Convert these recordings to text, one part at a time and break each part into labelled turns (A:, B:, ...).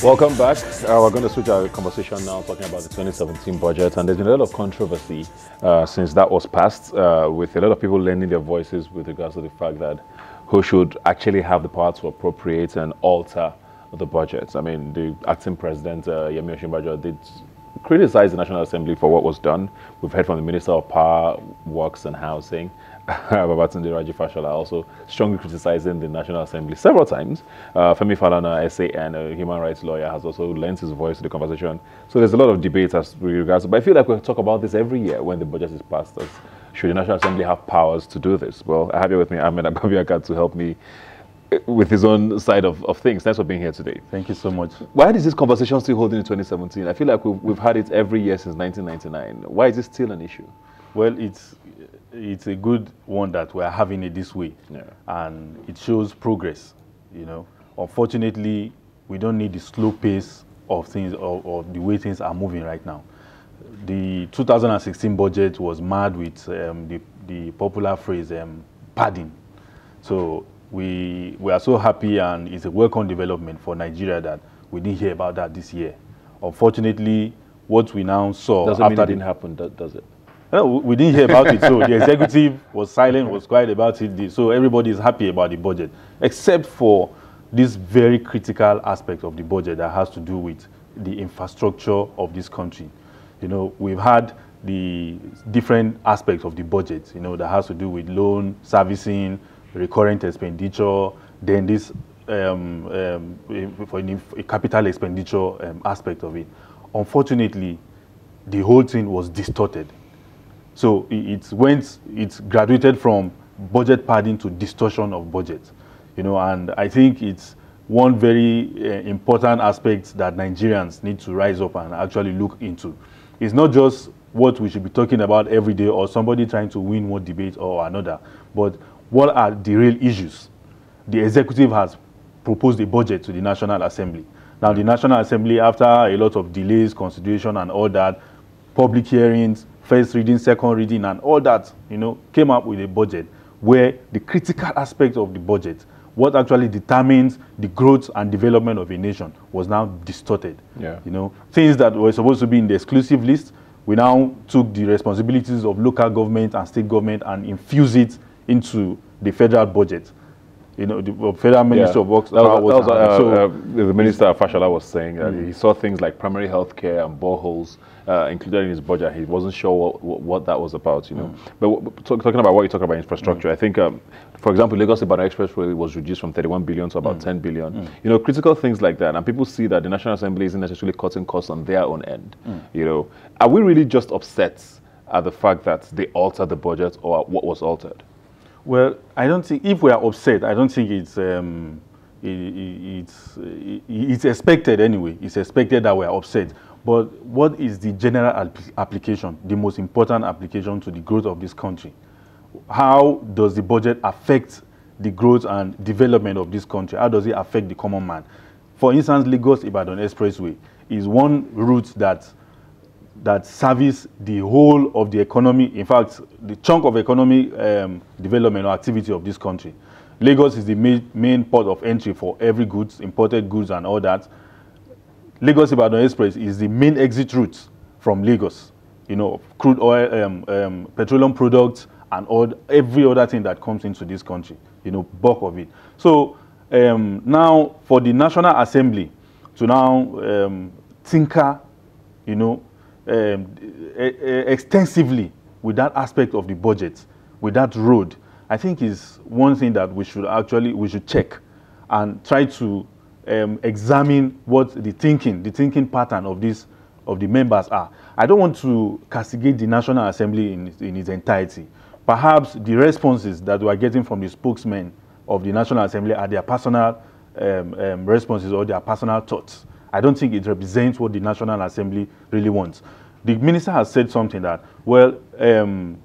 A: Welcome back. We're going to switch our conversation now, talking about the 2017 budget. And there's been a lot of controversy since that was passed, with a lot of people lending their voices with regards to the fact that who should actually have the power to appropriate and alter the budget. I mean, the acting president, Yemi Osinbajo, did criticize the National Assembly for what was done. We've heard from the Minister of Power, Works and Housing, Babatunde Raji Fashola, also strongly criticizing the National Assembly several times. Femi Falana, SAN, a human rights lawyer, has also lent his voice to the conversation. So there's a lot of debate as regards, but I feel like we talk about this every year when the budget is passed. As should the National Assembly have powers to do this? Well, I have here with me Ahmed Agbabiaka to help me with his own side of things. Thanks for being here today.
B: Thank you so much.
A: Why is this conversation still holding in 2017? I feel like we've had it every year since 1999. Why is it still an issue?
B: Well, it's a good one that we're having it this way, and it shows progress. You know, unfortunately, we don't need the slow pace of things or the way things are moving right now. The 2016 budget was marred with the popular phrase padding. So we are so happy, and it's a welcome development for Nigeria that we didn't hear about that this year. Unfortunately, what we now saw
A: doesn't mean it didn't happen, does it?
B: No, we didn't hear about it. So the executive was silent, was quiet about it. So everybody is happy about the budget, except for this very critical aspect of the budget that has to do with the infrastructure of this country. You know, we've had the different aspects of the budget, you know, that has to do with loan servicing, recurrent expenditure, then this for a capital expenditure aspect of it. Unfortunately, the whole thing was distorted. So it's graduated from budget padding to distortion of budget, you know, and I think it's one very important aspect that Nigerians need to rise up and actually look into. It's not just what we should be talking about every day or somebody trying to win one debate or another, but what are the real issues? The executive has proposed a budget to the National Assembly. Now, the National Assembly, after a lot of delays, consideration and all that, public hearings, first reading, second reading, and all that, you know, came up with a budget where the critical aspect of the budget, what actually determines the growth and development of a nation, was now distorted.
A: Yeah.
B: You know, things that were supposed to be in the exclusive list, we now took the responsibilities of local government and state government and infused it into the federal budget. You know, the Federal Ministry of Works.
A: The Minister Fashola was saying he saw things like primary health care and boreholes included in his budget. He wasn't sure what that was about, you know. But talking about what you talk about infrastructure, I think, for example, Lagos-Ibadan Expressway was reduced from 31 billion to about 10 billion. You know, critical things like that. And people see that the National Assembly isn't necessarily cutting costs on their own end. You know, are we really just upset at the fact that they altered the budget, or what was altered?
B: Well, I don't think, if we are upset, I don't think it's expected anyway. It's expected that we are upset. But what is the general application, the most important application to the growth of this country? How does the budget affect the growth and development of this country? How does it affect the common man? For instance, Lagos-Ibadan Expressway is one route that service the whole of the economy, in fact, the chunk of economic development or activity of this country. Lagos is the main port of entry for every goods, imported goods and all that. Lagos-Ibadan Express is the main exit route from Lagos, you know, crude oil, petroleum products, and every other thing that comes into this country, you know, bulk of it. So now for the National Assembly to now tinker, you know, extensively with that aspect of the budget, with that road, I think is one thing that we should check and try to examine what the thinking pattern of the members are. I don't want to castigate the National Assembly in its entirety. Perhaps the responses that we are getting from the spokesmen of the National Assembly are their personal responses or their personal thoughts. I don't think it represents what the National Assembly really wants. The minister has said something that, well, they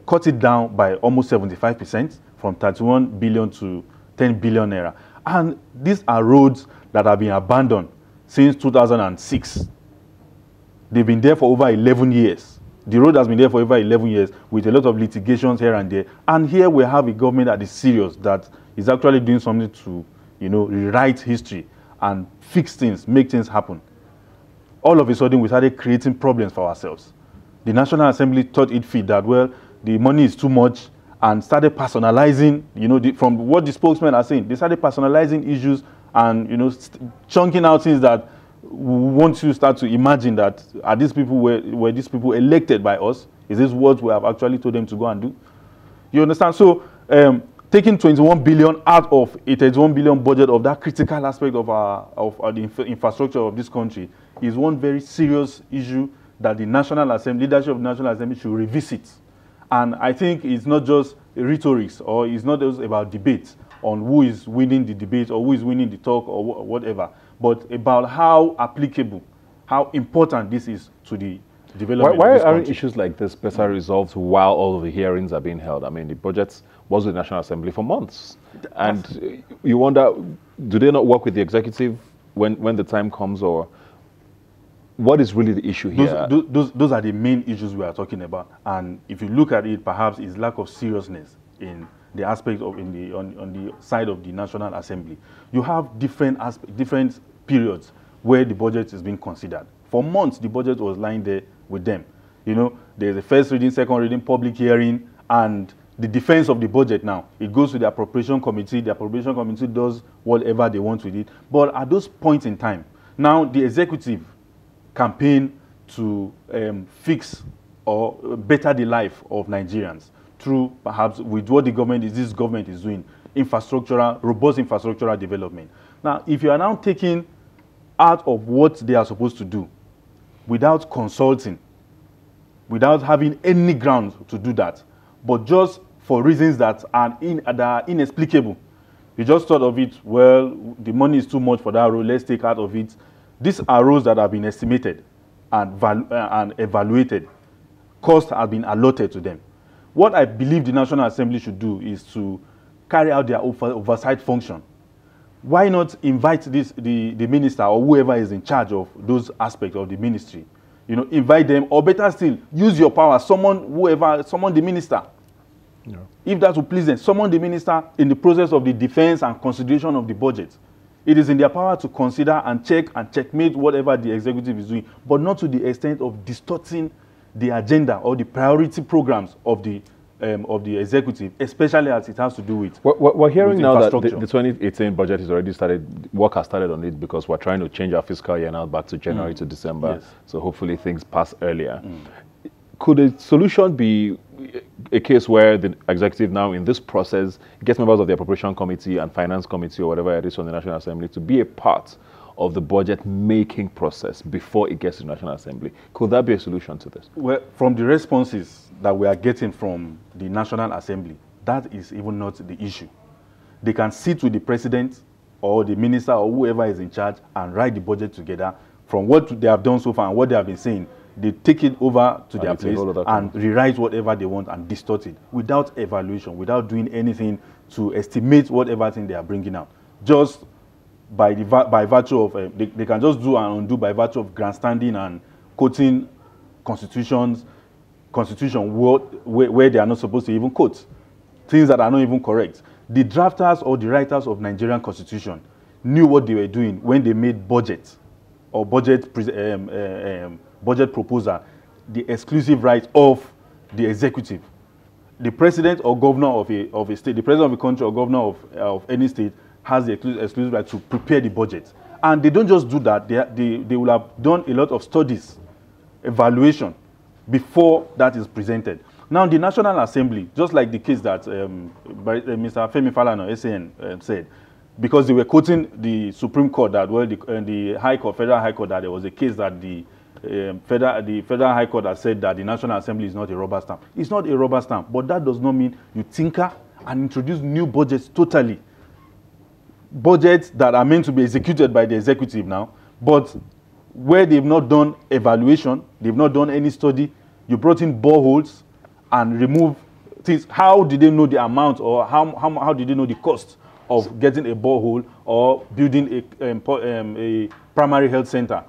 B: cut it down by almost 75%, from 31 billion to 10 billion naira. And these are roads that have been abandoned since 2006. They've been there for over 11 years. The road has been there for over 11 years with a lot of litigations here and there. And here we have a government that is serious, that is actually doing something to you know, rewrite history and fix things, make things happen. All of a sudden, we started creating problems for ourselves. The National Assembly thought it fit that, well, the money is too much, and started personalizing, you know, from what the spokesmen are saying, they started personalizing issues and, you know, chunking out things that once you start to imagine that, are these people, were these people elected by us? Is this what we have actually told them to go and do? You understand? So, taking 21 billion out of a 31 billion budget of that critical aspect of the infrastructure of this country is one very serious issue that the National Assembly, leadership of the National Assembly should revisit. And I think it's not just rhetorics, or it's not just about debates on who is winning the debate or who is winning the talk or whatever, but about how applicable, how important this is to the development
A: Why
B: of this
A: aren't
B: country.
A: issues like this better resolved while all of the hearings are being held? I mean, the budget was with the National Assembly for months. And you wonder, do they not work with the executive when the time comes, or what is really the issue here?
B: Those are the main issues we are talking about. And if you look at it, perhaps it's lack of seriousness in the aspect of on the side of the National Assembly. You have different periods where the budget is being considered. For months, the budget was lying there with them. You know, there's a first reading, second reading, public hearing, and the defense of the budget now. It goes to the appropriation committee. The appropriation committee does whatever they want with it. But at those points in time, now the executive campaign to fix or better the life of Nigerians through perhaps with what this government is doing, robust infrastructural development. Now, if you are now taking out of what they are supposed to do without consulting, without having any ground to do that, but just for reasons that are inexplicable, you just thought of it, well, the money is too much for that role, let's take out of it. These are roles that have been estimated and evaluated. Costs have been allotted to them. What I believe the National Assembly should do is to carry out their oversight function. Why not invite the minister or whoever is in charge of those aspects of the ministry? You know, invite them, or better still, use your power, summon the minister. Yeah. If that will please them, summon the minister in the process of the defense and consideration of the budget. It is in their power to consider and check and checkmate whatever the executive is doing, but not to the extent of distorting the agenda or the priority programs of the executive, especially as it has to do with.
A: We're hearing now that the 2018 budget is already started. Work has started on it because we're trying to change our fiscal year now back to January to December. Yes. So hopefully things pass earlier. Could a solution be a case where the executive now in this process gets members of the appropriation committee and finance committee or whatever it is from the National Assembly to be a part of the budget making process before it gets to the National Assembly? Could that be a solution to this?
B: Well, from the responses that we are getting from the National Assembly, that is even not the issue. They can sit with the president or the minister or whoever is in charge and write the budget together. From what they have done so far and what they have been saying, they take it over to their place and rewrite whatever they want and distort it without evaluation, without doing anything to estimate whatever thing they are bringing out. Just by virtue of, they can just do and undo by virtue of grandstanding and quoting constitution where they are not supposed to even quote. Things that are not even correct. The drafters or the writers of Nigerian constitution knew what they were doing when they made budget or budget proposal the exclusive right of the executive. The president or governor of a state, the president of a country or governor of any state has the exclusive right to prepare the budget. And they don't just do that, they will have done a lot of studies, evaluation, before that is presented. Now, the National Assembly, just like the case that Mr. Femi Falana, SAN, said, because they were quoting the Supreme Court that, well, the High Court, Federal High Court, that there was a case that the Federal High Court has said that the National Assembly is not a rubber stamp. It's not a rubber stamp, but that does not mean you tinker and introduce new budgets totally. Budgets that are meant to be executed by the executive now, but where they've not done evaluation, they've not done any study, you brought in boreholes and remove things. How did they know the amount, or how did they know the cost of getting a borehole or building a primary health center?